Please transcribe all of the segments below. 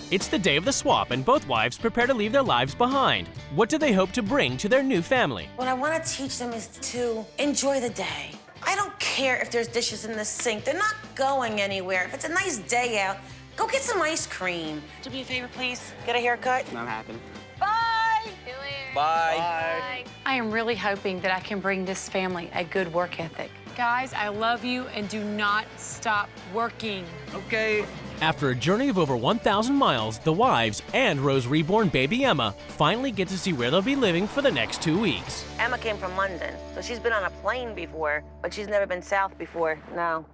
It's the day of the swap, and both wives prepare to leave their lives behind. What do they hope to bring to their new family? What I want to teach them is to enjoy the day. I don't care if there's dishes in the sink. They're not going anywhere. If it's a nice day out, go get some ice cream. Do me a favor, please. Get a haircut. Not happening. Bye. See you later. Bye. Bye. I am really hoping that I can bring this family a good work ethic. Guys, I love you, and do not stop working. Okay. After a journey of over 1,000 miles, the wives and Rose's reborn baby Emma finally get to see where they'll be living for the next 2 weeks. Emma came from London, so she's been on a plane before, but she's never been south before, no.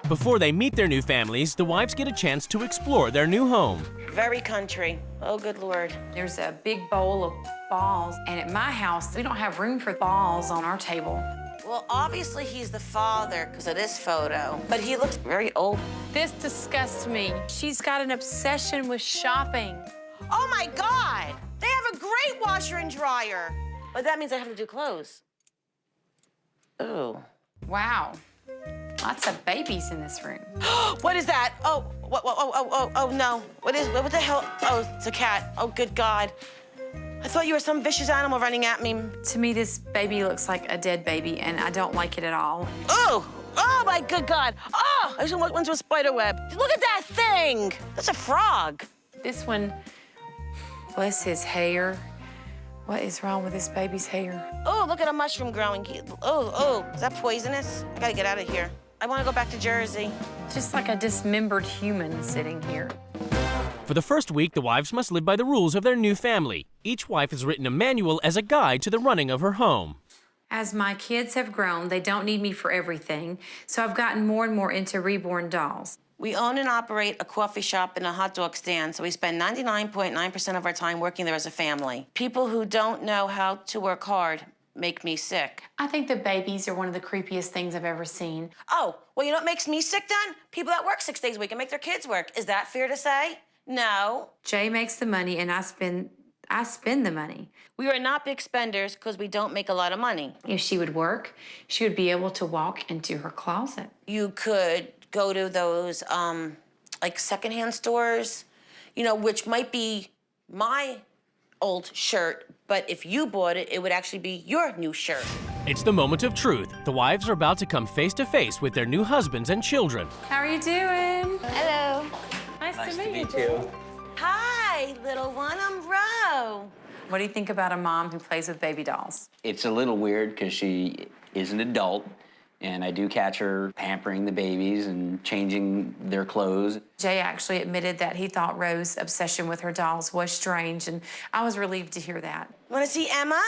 Before they meet their new families, the wives get a chance to explore their new home. Very country. Oh, good Lord. There's a big bowl of balls, and at my house, we don't have room for balls on our table. Well, obviously he's the father because of this photo, but he looks very old. This disgusts me. She's got an obsession with shopping. Oh, my God! They have a great washer and dryer. But that means I have to do clothes. Ooh. Wow. Lots of babies in this room. What is that? Oh, no. What the hell? Oh, it's a cat. Oh, good God. I thought you were some vicious animal running at me. To me, this baby looks like a dead baby, and I don't like it at all. Oh, oh, my good God. Oh, I just went into a spider web. Look at that thing. That's a frog. This one, bless his hair. What is wrong with this baby's hair? Oh, look at a mushroom growing. Oh, is that poisonous? I gotta get out of here. I wanna go back to Jersey. It's just like a dismembered human sitting here. For the first week, the wives must live by the rules of their new family. Each wife has written a manual as a guide to the running of her home. As my kids have grown, they don't need me for everything, so I've gotten more and more into reborn dolls. We own and operate a coffee shop and a hot dog stand, so we spend 99.9% of our time working there as a family. People who don't know how to work hard make me sick. I think the babies are one of the creepiest things I've ever seen. Oh, well, you know what makes me sick then? People that work 6 days a week and make their kids work. Is that fair to say? No. Jay makes the money, and I spend the money. We are not big spenders because we don't make a lot of money. If she would work, she would be able to walk into her closet. You could go to those, like, secondhand stores, you know, which might be my old shirt, but if you bought it, it would actually be your new shirt. It's the moment of truth. The wives are about to come face to face with their new husbands and children. How are you doing? Hello. Nice to meet you. Hi, little one, I'm Ro. What do you think about a mom who plays with baby dolls? It's a little weird because she is an adult, and I do catch her pampering the babies and changing their clothes. Jay actually admitted that he thought Rose's obsession with her dolls was strange, and I was relieved to hear that. Want to see Emma?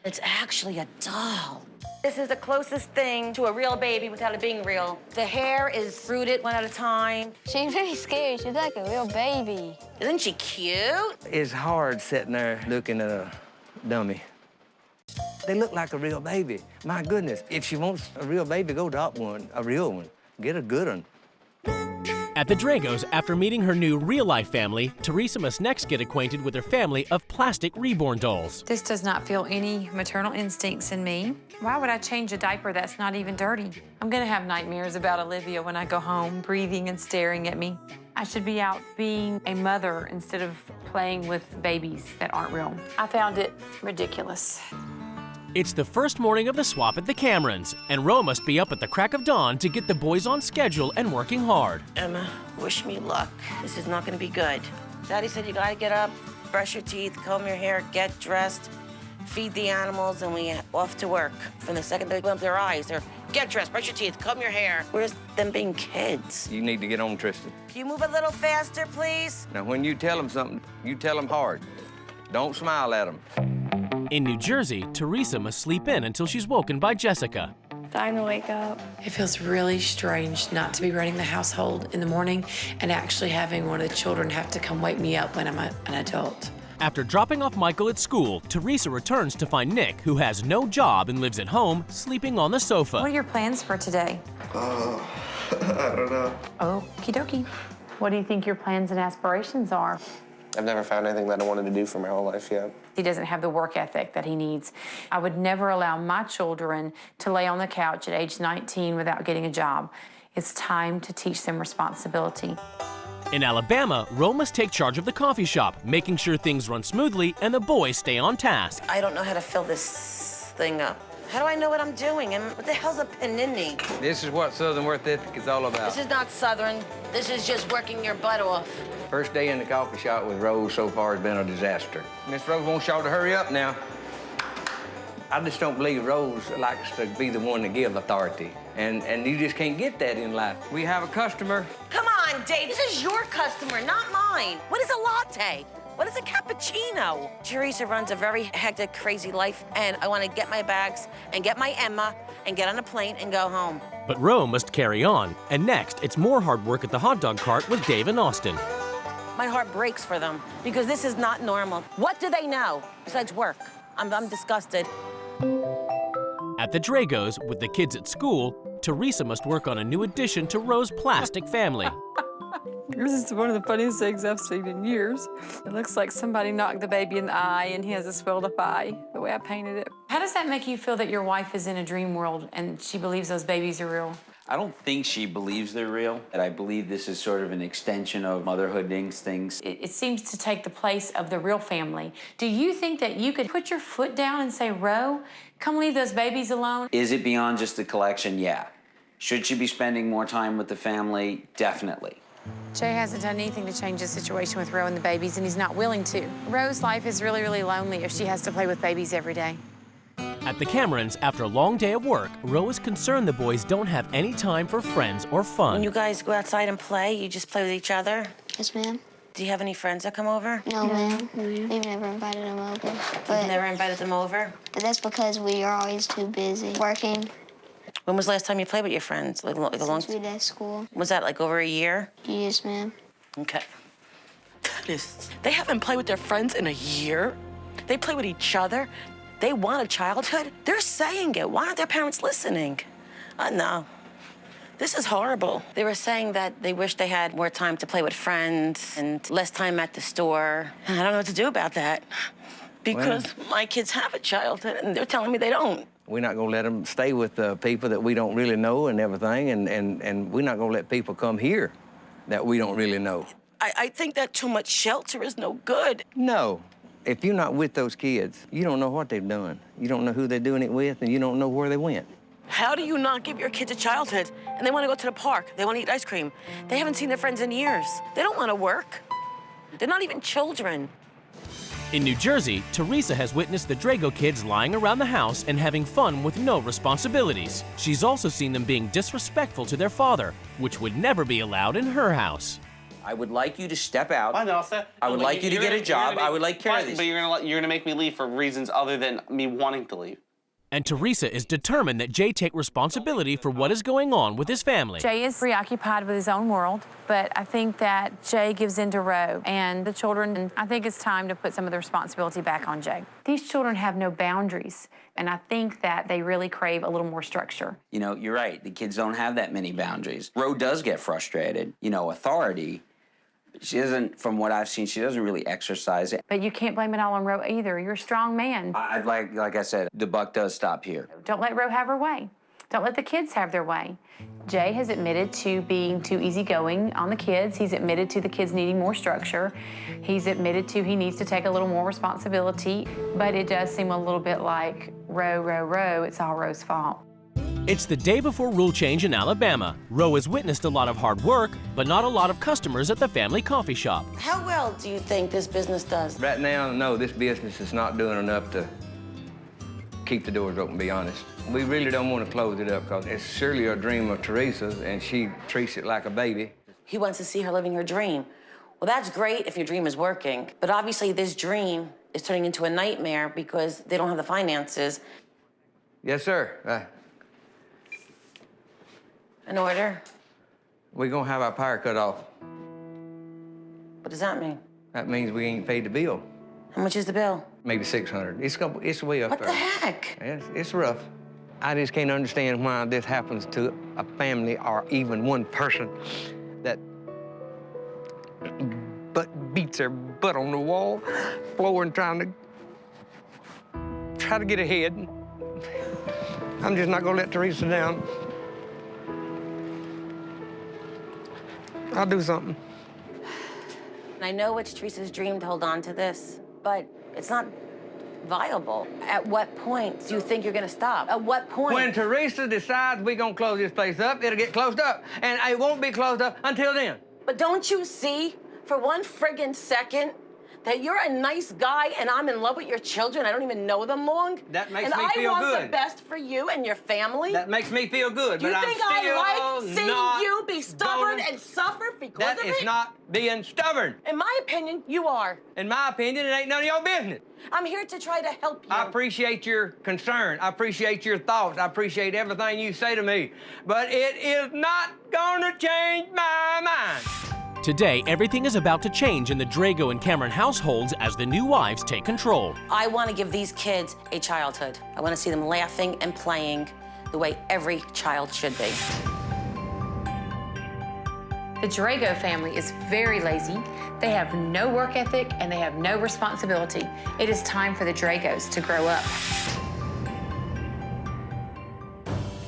It's actually a doll. This is the closest thing to a real baby without it being real. The hair is rooted one at a time. She's really scary. She's like a real baby. Isn't she cute? It's hard sitting there looking at a dummy. They look like a real baby. My goodness, if she wants a real baby, go adopt one, a real one. Get a good one. At the Dragos, after meeting her new real-life family, Teresa must next get acquainted with her family of plastic reborn dolls. This does not feel any maternal instincts in me. Why would I change a diaper that's not even dirty? I'm gonna have nightmares about Olivia when I go home, breathing and staring at me. I should be out being a mother instead of playing with babies that aren't real. I found it ridiculous. It's the first morning of the swap at the Camerons, and Ro must be up at the crack of dawn to get the boys on schedule and working hard. Emma, wish me luck. This is not gonna be good. Daddy said you gotta get up, brush your teeth, comb your hair, get dressed, feed the animals, and we off to work. From the second they open up their eyes, they're get dressed, brush your teeth, comb your hair. Where's them being kids? You need to get on, Tristan. Can you move a little faster, please? Now, when you tell them something, you tell them hard. Don't smile at them. In New Jersey, Teresa must sleep in until she's woken by Jessica. Time to wake up. It feels really strange not to be running the household in the morning and actually having one of the children have to come wake me up when I'm an adult. After dropping off Michael at school, Teresa returns to find Nick, who has no job and lives at home, sleeping on the sofa. What are your plans for today? I don't know. Okie dokie. What do you think your plans and aspirations are? I've never found anything that I wanted to do for my whole life yet. He doesn't have the work ethic that he needs. I would never allow my children to lay on the couch at age 19 without getting a job. It's time to teach them responsibility. In Alabama, Ro must take charge of the coffee shop, making sure things run smoothly and the boys stay on task. I don't know how to fill this thing up. How do I know what I'm doing? And what the hell's a panini? This is what Southern work ethic is all about. This is not Southern. This is just working your butt off. First day in the coffee shop with Rose so far has been a disaster. Miss Rose wants y'all to hurry up now. I just don't believe Rose likes to be the one to give authority. And you just can't get that in life. We have a customer. Come on, Dave. This is your customer, not mine. What is a latte? What is a cappuccino? Teresa runs a very hectic, crazy life, and I want to get my bags and get my Emma and get on a plane and go home. But Ro must carry on. And next, it's more hard work at the hot dog cart with Dave and Austin. My heart breaks for them because this is not normal. What do they know besides work? I'm disgusted. At the Dragos, with the kids at school, Teresa must work on a new addition to Ro's plastic family. This is one of the funniest things I've seen in years. It looks like somebody knocked the baby in the eye and he has a swelled up eye, the way I painted it. How does that make you feel that your wife is in a dream world and she believes those babies are real? I don't think she believes they're real, and I believe this is sort of an extension of motherhood instincts. It seems to take the place of the real family. Do you think that you could put your foot down and say, Ro, come leave those babies alone? Is it beyond just the collection? Yeah. Should she be spending more time with the family? Definitely. Jay hasn't done anything to change the situation with Ro and the babies, and he's not willing to. Ro's life is really, really lonely if she has to play with babies every day. At the Camerons, after a long day of work, Ro is concerned the boys don't have any time for friends or fun. When you guys go outside and play, you just play with each other? Yes, ma'am. Do you have any friends that come over? No, ma'am. We've never invited them over. You've never invited them over? But that's because we are always too busy working. When was the last time you played with your friends? Like a long Since we left school. Was that like over a year? Yes, ma'am. Okay. Goodness, they haven't played with their friends in a year? They play with each other? They want a childhood? They're saying it. Why aren't their parents listening? No. This is horrible. They were saying that they wish they had more time to play with friends and less time at the store. And I don't know what to do about that because my kids have a childhood and they're telling me they don't. We're not going to let them stay with people that we don't really know and everything, and we're not going to let people come here that we don't really know. I think that too much shelter is no good. No. If you're not with those kids, you don't know what they've done. You don't know who they're doing it with, and you don't know where they went. How do you not give your kids a childhood? And they want to go to the park. They want to eat ice cream. They haven't seen their friends in years. They don't want to work. They're not even children. In New Jersey, Teresa has witnessed the Drago kids lying around the house and having fun with no responsibilities. She's also seen them being disrespectful to their father, which would never be allowed in her house. I would like you to step out. Fine, Elsa. I would like you to get a job. I would like care of these. But you're gonna make me leave for reasons other than me wanting to leave. And Teresa is determined that Jay take responsibility for what is going on with his family. Jay is preoccupied with his own world, but I think that Jay gives in to Ro and the children, and I think it's time to put some of the responsibility back on Jay. These children have no boundaries, and I think that they really crave a little more structure. You know, you're right. The kids don't have that many boundaries. Ro does get frustrated. You know, authority. She doesn't, from what I've seen, she doesn't really exercise it. But you can't blame it all on Ro either. You're a strong man. I'd like I said, the buck does stop here. Don't let Ro have her way. Don't let the kids have their way. Jay has admitted to being too easygoing on the kids. He's admitted to the kids needing more structure. He's admitted to he needs to take a little more responsibility. But it does seem a little bit like Ro, it's all Ro's fault. It's the day before rule change in Alabama. Ro has witnessed a lot of hard work, but not a lot of customers at the family coffee shop. How well do you think this business does? Right now, no, this business is not doing enough to keep the doors open, to be honest. We really don't want to close it up because it's surely a dream of Teresa's, and she treats it like a baby. He wants to see her living her dream. Well, that's great if your dream is working, but obviously this dream is turning into a nightmare because they don't have the finances. Yes, sir. An order? We're going to have our power cut off. What does that mean? That means we ain't paid the bill. How much is the bill? Maybe $600. It's way up What there. the heck? It's rough. I just can't understand why this happens to a family or even one person that beats their butt on the wall, floor, and trying to get ahead. I'm just not gonna let Teresa down. I'll do something. And I know it's Teresa's dream to hold on to this, but it's not viable. At what point do you think you're gonna stop? At what point? When Teresa decides we're gonna close this place up, it'll get closed up. And it won't be closed up until then. But don't you see, for one friggin' second, that you're a nice guy and I'm in love with your children? I don't even know them long. That makes and me feel I want good. the best for you and your family. That makes me feel good, Do you but think I'm still I like seeing not you be stubborn gonna- and suffer because That of is it? not being stubborn. In my opinion, you are. In my opinion, it ain't none of your business. I'm here to try to help you. I appreciate your concern. I appreciate your thoughts. I appreciate everything you say to me. But it is not gonna change my mind. Today, everything is about to change in the Drago and Cameron households as the new wives take control. I want to give these kids a childhood. I want to see them laughing and playing the way every child should be. The Drago family is very lazy. They have no work ethic and they have no responsibility. It is time for the Dragos to grow up.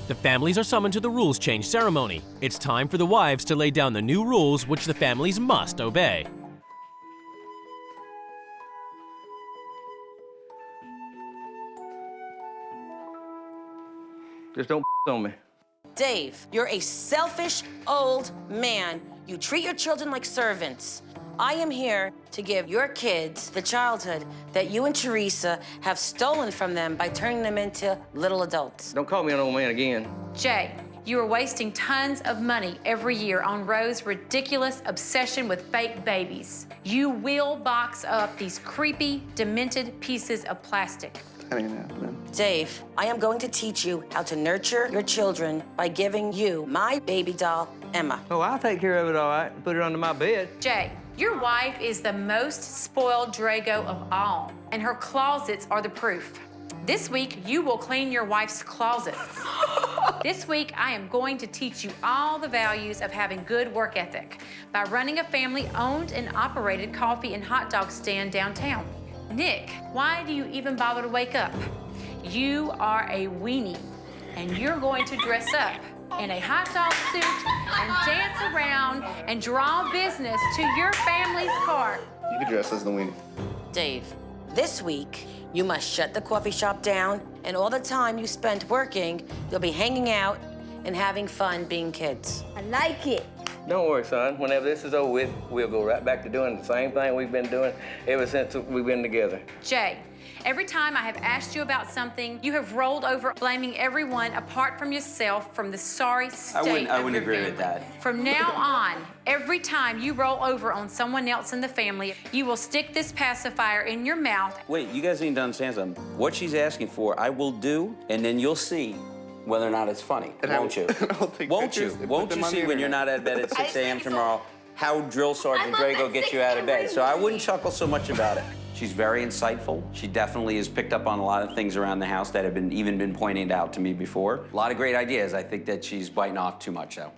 The families are summoned to the rules change ceremony. It's time for the wives to lay down the new rules which the families must obey. Just don't on me. Dave, you're a selfish old man. You treat your children like servants. I am here to give your kids the childhood that you and Teresa have stolen from them by turning them into little adults. Don't call me an old man again. Jay, you are wasting tons of money every year on Rose's ridiculous obsession with fake babies. You will box up these creepy, demented pieces of plastic. That ain't happening. Dave, I am going to teach you how to nurture your children by giving you my baby doll, Emma. Oh, I'll take care of it all right and put it under my bed. Jay, your wife is the most spoiled Drago of all, and her closets are the proof. This week, you will clean your wife's closets. This week, I am going to teach you all the values of having good work ethic by running a family-owned and operated coffee and hot dog stand downtown. Nick, why do you even bother to wake up? You are a weenie, and you're going to dress up in a hot dog suit and dance around and draw business to your family's car. You can dress as the weenie. Dave, this week, you must shut the coffee shop down, and all the time you spent working, you'll be hanging out and having fun being kids. I like it. Don't worry, son. Whenever this is over with, we'll go right back to doing the same thing we've been doing ever since we've been together. Jay, every time I have asked you about something, you have rolled over blaming everyone apart from yourself from the sorry state I of wouldn't your agree family. with that. From now on, every time you roll over on someone else in the family, you will stick this pacifier in your mouth. Wait, you guys need to understand something. What she's asking for, I will do, and then you'll see whether or not it's funny, won't you? I'll take Won't pictures you? and Won't put them you on the see when you're internet. not at bed at 6 a.m. tomorrow how Drill Sergeant I'm up Drago at gets 6 you out of bed? every So I wouldn't morning. chuckle so much about it. She's very insightful. She definitely has picked up on a lot of things around the house that have even been pointed out to me before. A lot of great ideas. I think that she's biting off too much, though.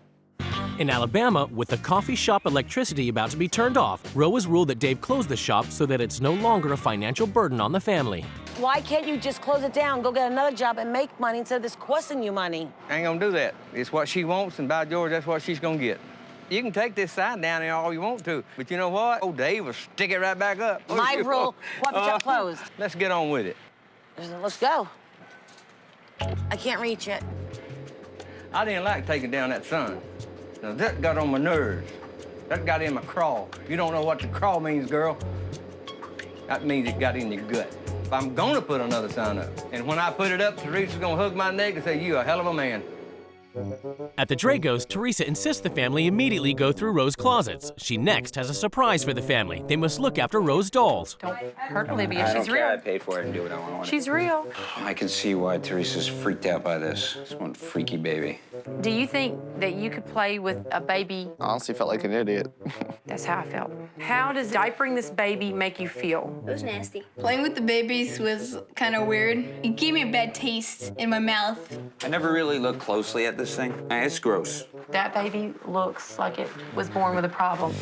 In Alabama, with the coffee shop electricity about to be turned off, Roe has ruled that Dave close the shop so that it's no longer a financial burden on the family. Why can't you just close it down, go get another job, and make money instead of this costing you money? I ain't gonna do that. It's what she wants, and by George, that's what she's gonna get. You can take this sign down there all you want to, but you know what? Old Dave will stick it right back up. My rule, coffee shop closed. Let's get on with it. Let's go. I can't reach it. I didn't like taking down that sun. Now, that got on my nerves. That got in my craw. You don't know what the craw means, girl. That means it got in your gut. If I'm gonna put another sign up, and when I put it up, Teresa's gonna hug my neck and say, "You a hell of a man." At the Dragos, Teresa insists the family immediately go through Rose's closets. She next has a surprise for the family. They must look after Rose's dolls. Don't hurt Olivia, I don't she's care. I real. paid for it and do what I want. She's real. I can see why Teresa's freaked out by this. This one freaky baby. Do you think that you could play with a baby? I honestly felt like an idiot. That's how I felt. How does diapering this baby make you feel? It was nasty. Playing with the babies was kind of weird. It gave me a bad taste in my mouth. I never really looked closely at this thing. It's gross. That baby looks like it was born with a problem.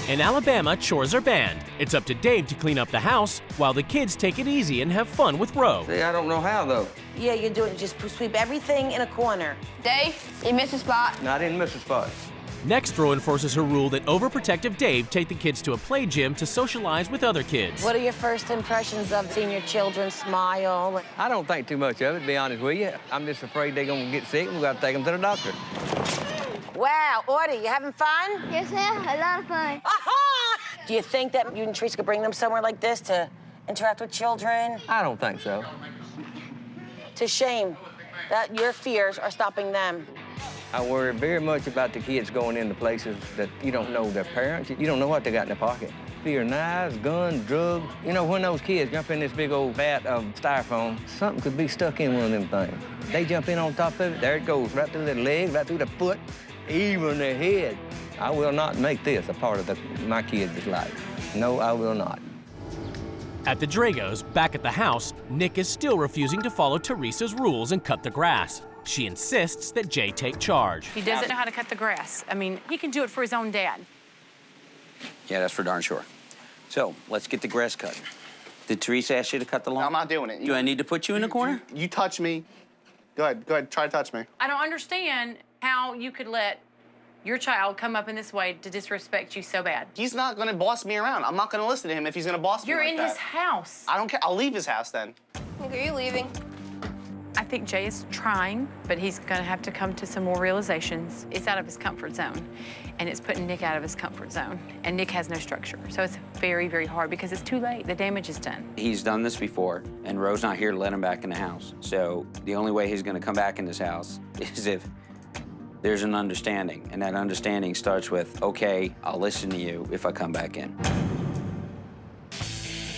In Alabama, chores are banned. It's up to Dave to clean up the house while the kids take it easy and have fun with Roe. See, I don't know how, though. Yeah, you're doing just sweep everything in a corner. Dave, you missed a spot. No, I didn't miss a spot. Next, Ro enforces her rule that overprotective Dave take the kids to a play gym to socialize with other kids. What are your first impressions of seeing your children smile? I don't think too much of it, to be honest with you. I'm just afraid they're gonna get sick and we gotta take them to the doctor. Wow, Audie, you having fun? Yes, ma'am. A lot of fun. Aha! Do you think that you and Teresa could bring them somewhere like this to interact with children? I don't think so. It's a shame that your fears are stopping them. I worry very much about the kids going into places that you don't know their parents. You don't know what they got in their pocket. Fear knives, guns, drugs. You know, when those kids jump in this big old vat of styrofoam, something could be stuck in one of them things. They jump in on top of it, there it goes, right through their leg, right through the foot, even their head. I will not make this a part of my kids' life. No, I will not. At the Dragos, back at the house, Nick is still refusing to follow Teresa's rules and cut the grass. She insists that Jay take charge. He doesn't know how to cut the grass. I mean, he can do it for his own dad. Yeah, that's for darn sure. So, let's get the grass cut. Did Teresa ask you to cut the lawn? I'm not doing it. Do I need to put you in the corner? You touch me. Go ahead, try to touch me. I don't understand how you could let your child come up in this way to disrespect you so bad. He's not gonna boss me around. I'm not gonna listen to him if he's gonna boss me like that. You're in his house. I don't care, I'll leave his house then. Are you leaving? I think Jay is trying, but he's gonna have to come to some more realizations. It's out of his comfort zone, and it's putting Nick out of his comfort zone. And Nick has no structure, so it's very, very hard because it's too late. The damage is done. He's done this before, and Ro's not here to let him back in the house. So the only way he's gonna come back in this house is if there's an understanding, and that understanding starts with, okay, I'll listen to you if I come back in.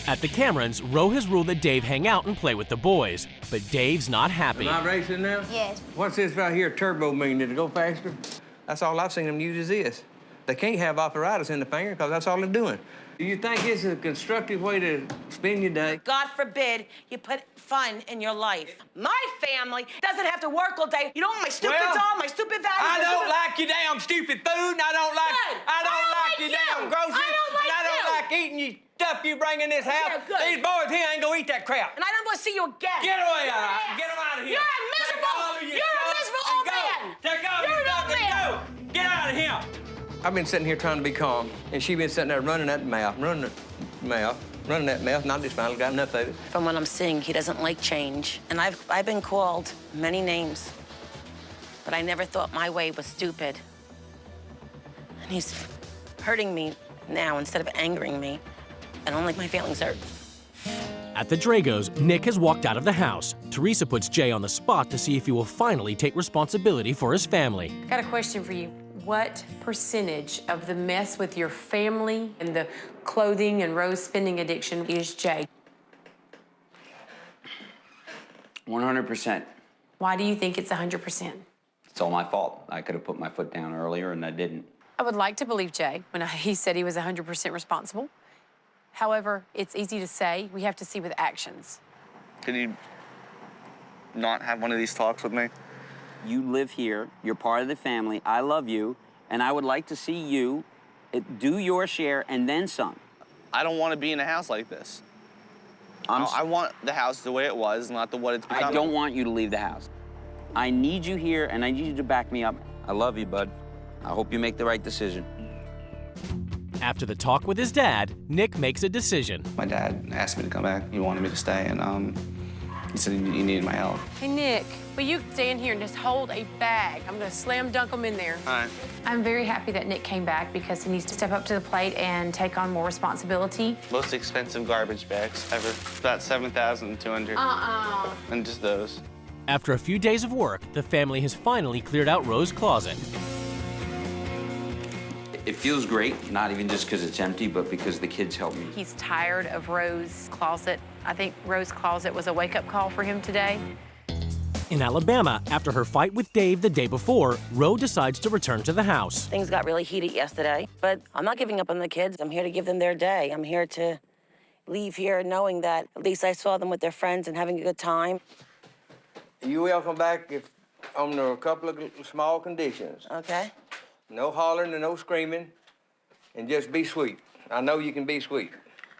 At the Camerons, Ro has ruled that Dave hang out and play with the boys, but Dave's not happy. Am I racing now? Yes. What's this right here, turbo mean? Did it go faster? That's all I've seen them use is this. They can't have apparatus in the finger because that's all they're doing. Do you think this is a constructive way to spend your day? God forbid you put fun in your life. My family doesn't have to work all day. You don't want my stupid doll, my stupid values. I don't like your damn stupid food, and I don't like your damn groceries, and I don't like eating your stuff you bring in this house. Yeah, good. These boys here ain't gonna eat that crap. And I don't want to see you again. Get away, all right? Get them out of here. You're a miserable, you're a miserable old man. Take off You're your an old stuff and man. go. Get out of here. I've been sitting here trying to be calm, and she been sitting there running that mouth, and I just finally got enough of it. From what I'm seeing, he doesn't like change. And I've been called many names, but I never thought my way was stupid. And he's hurting me now instead of angering me. I don't like my feelings hurt. At the Dragos, Nick has walked out of the house. Teresa puts Jay on the spot to see if he will finally take responsibility for his family. I got a question for you. What percentage of the mess with your family and the clothing and Ro's spending addiction is Jay? 100%. Why do you think it's 100%? It's all my fault. I could have put my foot down earlier, and I didn't. I would like to believe Jay when he said he was 100% responsible. However, it's easy to say. We have to see with actions. Could you not have one of these talks with me? You live here, you're part of the family, I love you, and I would like to see you do your share and then some. I don't want to be in a house like this. I want the house the way it was, not what it's becoming. I don't want you to leave the house. I need you here, and I need you to back me up. I love you, bud. I hope you make the right decision. After the talk with his dad, Nick makes a decision. My dad asked me to come back. He wanted me to stay, and he said he needed my help. Hey, Nick, will you stand here and just hold a bag? I'm gonna slam dunk them in there. All right. I'm very happy that Nick came back because he needs to step up to the plate and take on more responsibility. Most expensive garbage bags ever. About 7,200. And just those. After a few days of work, the family has finally cleared out Ro's closet. It feels great, not even just because it's empty, but because the kids helped me. He's tired of Ro's closet. I think Ro's closet was a wake-up call for him today. In Alabama, after her fight with Dave the day before, Ro decides to return to the house. Things got really heated yesterday, but I'm not giving up on the kids. I'm here to give them their day. I'm here to leave here knowing that at least I saw them with their friends and having a good time. You welcome back if under a couple of small conditions. Okay? No hollering and no screaming, and just be sweet. I know you can be sweet.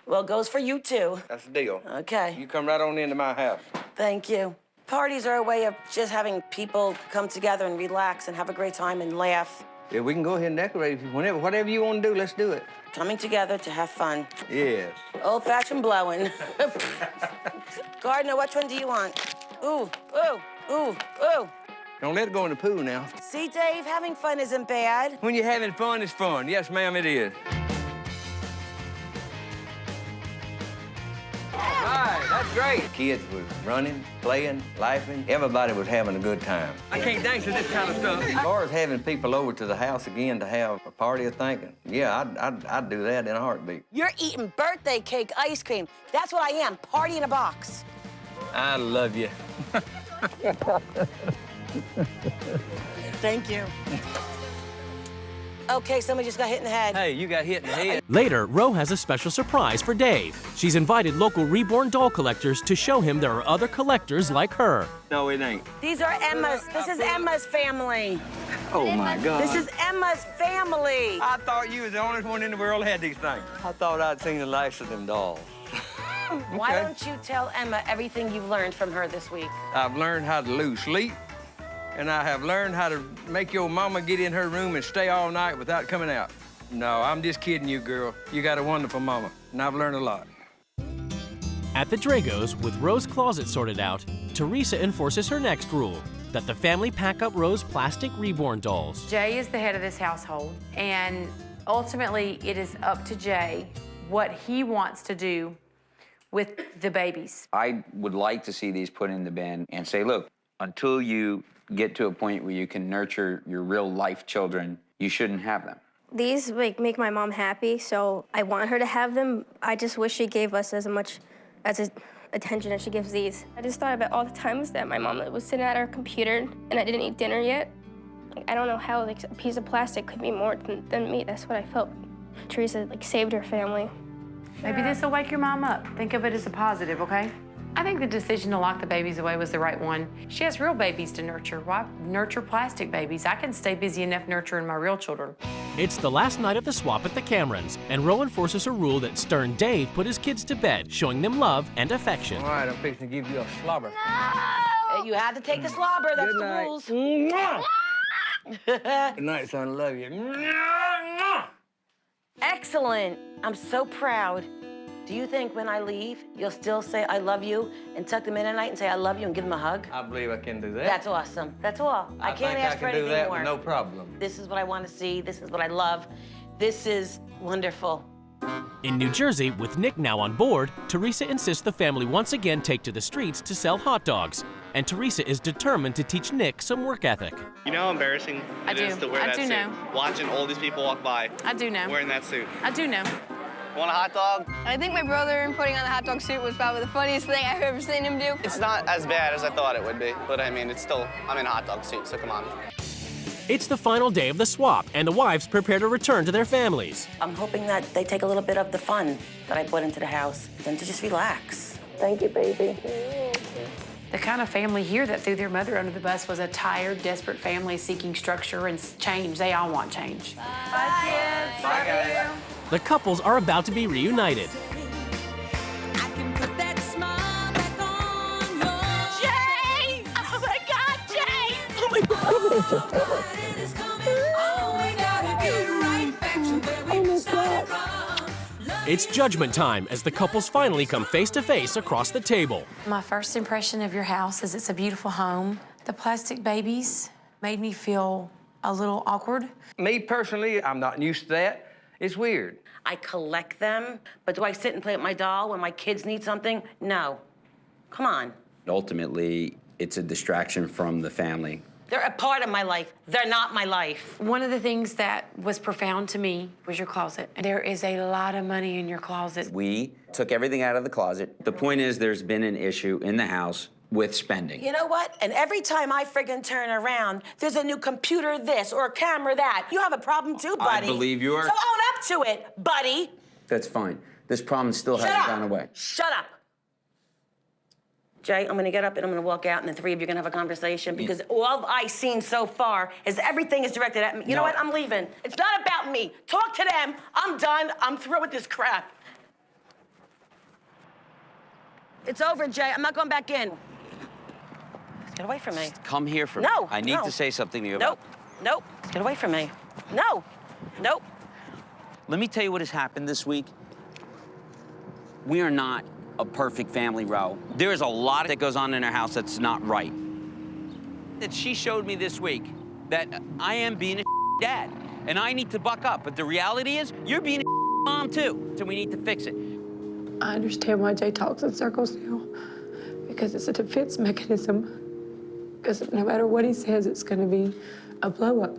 Well, it goes for you, too. That's the deal. Okay. You come right on into my house. Thank you. Parties are a way of just having people come together and relax and have a great time and laugh. Yeah, we can go ahead and decorate. Whatever you want to do, let's do it. Coming together to have fun. Yes. Old-fashioned blowing. Gardner, which one do you want? Ooh, ooh, ooh, ooh. Don't let it go in the pool now. See, Dave, having fun isn't bad. When you're having fun, it's fun. Yes, ma'am, it is. All right, that's great. Kids were running, playing, laughing. Everybody was having a good time. I can't dance to this kind of stuff. As far as having people over to the house again to have a party of thinking, yeah, I'd do that in a heartbeat. You're eating birthday cake ice cream. That's what I am, party in a box. I love you. Thank you. Okay, somebody just got hit in the head. Hey, you got hit in the head. Later, Ro has a special surprise for Dave. She's invited local reborn doll collectors to show him there are other collectors like her. No, it ain't. These are Emma's. This is Emma's family. Oh, my God. This is Emma's family. I thought you was the only one in the world that had these things. I thought I'd seen the last of them dolls. Why don't you tell Emma everything you've learned from her this week? I've learned how to lose sleep, and I have learned how to make your mama get in her room and stay all night without coming out. No, I'm just kidding you, girl. You got a wonderful mama, and I've learned a lot. At the Dragos, with Ro's closet sorted out, Teresa enforces her next rule, that the family pack up Ro's plastic reborn dolls. Jay is the head of this household, and ultimately it is up to Jay what he wants to do with the babies. I would like to see these put in the bin and say, look, until you get to a point where you can nurture your real life children, you shouldn't have them. These make my mom happy, so I want her to have them. I just wish she gave us as much attention as she gives these. I just thought about all the times that my mom was sitting at her computer and I didn't eat dinner yet. I don't know how a piece of plastic could be more than me. That's what I felt. Teresa saved her family. Maybe this will wake your mom up. Think of it as a positive, okay? I think the decision to lock the babies away was the right one. She has real babies to nurture. Why nurture plastic babies? I can stay busy enough nurturing my real children. It's the last night of the swap at the Camerons, and Ro enforces a rule that stern Dave put his kids to bed, showing them love and affection. All right, I'm fixing to give you a slobber. No! You had to take the slobber. That's Good the night. rules. Good night, son. Love you. Excellent. I'm so proud. Do you think when I leave, you'll still say I love you and tuck them in at night and say I love you and give them a hug? I believe I can do that. That's awesome. That's all. I can't ask for anything I can do that more. with no problem. This is what I want to see. This is what I love. This is wonderful. In New Jersey, with Nick now on board, Teresa insists the family once again take to the streets to sell hot dogs. And Teresa is determined to teach Nick some work ethic. You know how embarrassing it is to wear that suit? Watching all these people walk by. I do know. Wearing that suit. I do know. Want a hot dog? I think my brother putting on the hot dog suit was probably the funniest thing I've ever seen him do. It's not as bad as I thought it would be, but I mean, it's still, I'm in a hot dog suit, so come on. It's the final day of the swap, and the wives prepare to return to their families. I'm hoping that they take a little bit of the fun that I put into the house and to just relax. Thank you, baby. The kind of family here that threw their mother under the bus was a tired, desperate family seeking structure and change. They all want change. Bye, kids. Bye, guys. The couples are about to be reunited. Jay! Oh my God, Jay! Oh my God! It's judgment time as the couples finally come face to face across the table. My first impression of your house is it's a beautiful home. The plastic babies made me feel a little awkward. Me personally, I'm not used to that. It's weird. I collect them, but do I sit and play with my doll when my kids need something? No. Come on. Ultimately, it's a distraction from the family. They're a part of my life. They're not my life. One of the things that was profound to me was your closet. There is a lot of money in your closet. We took everything out of the closet. The point is, there's been an issue in the house with spending. You know what? And every time I friggin' turn around, there's a new computer this or a camera that. You have a problem too, buddy. I believe you are. So own up to it, buddy. That's fine. This problem still Shut hasn't up. gone away. Shut up. Jay, I'm gonna get up and I'm gonna walk out and the three of you are gonna have a conversation because all I've seen so far is everything is directed at me. You know what? I'm leaving. It's not about me. Talk to them. I'm done. I'm through with this crap. It's over, Jay. I'm not going back in. Get away from me. Come here for No, me. I need no. to say something to you Nope, about. nope. Get away from me. No. Nope. Let me tell you what has happened this week. We are not a perfect family, Ro. There is a lot that goes on in our house that's not right. That she showed me this week that I am being a dad, and I need to buck up. But the reality is, you're being a mom too, so we need to fix it. I understand why Jay talks in circles now, because it's a defense mechanism. Because no matter what he says, it's going to be a blow-up.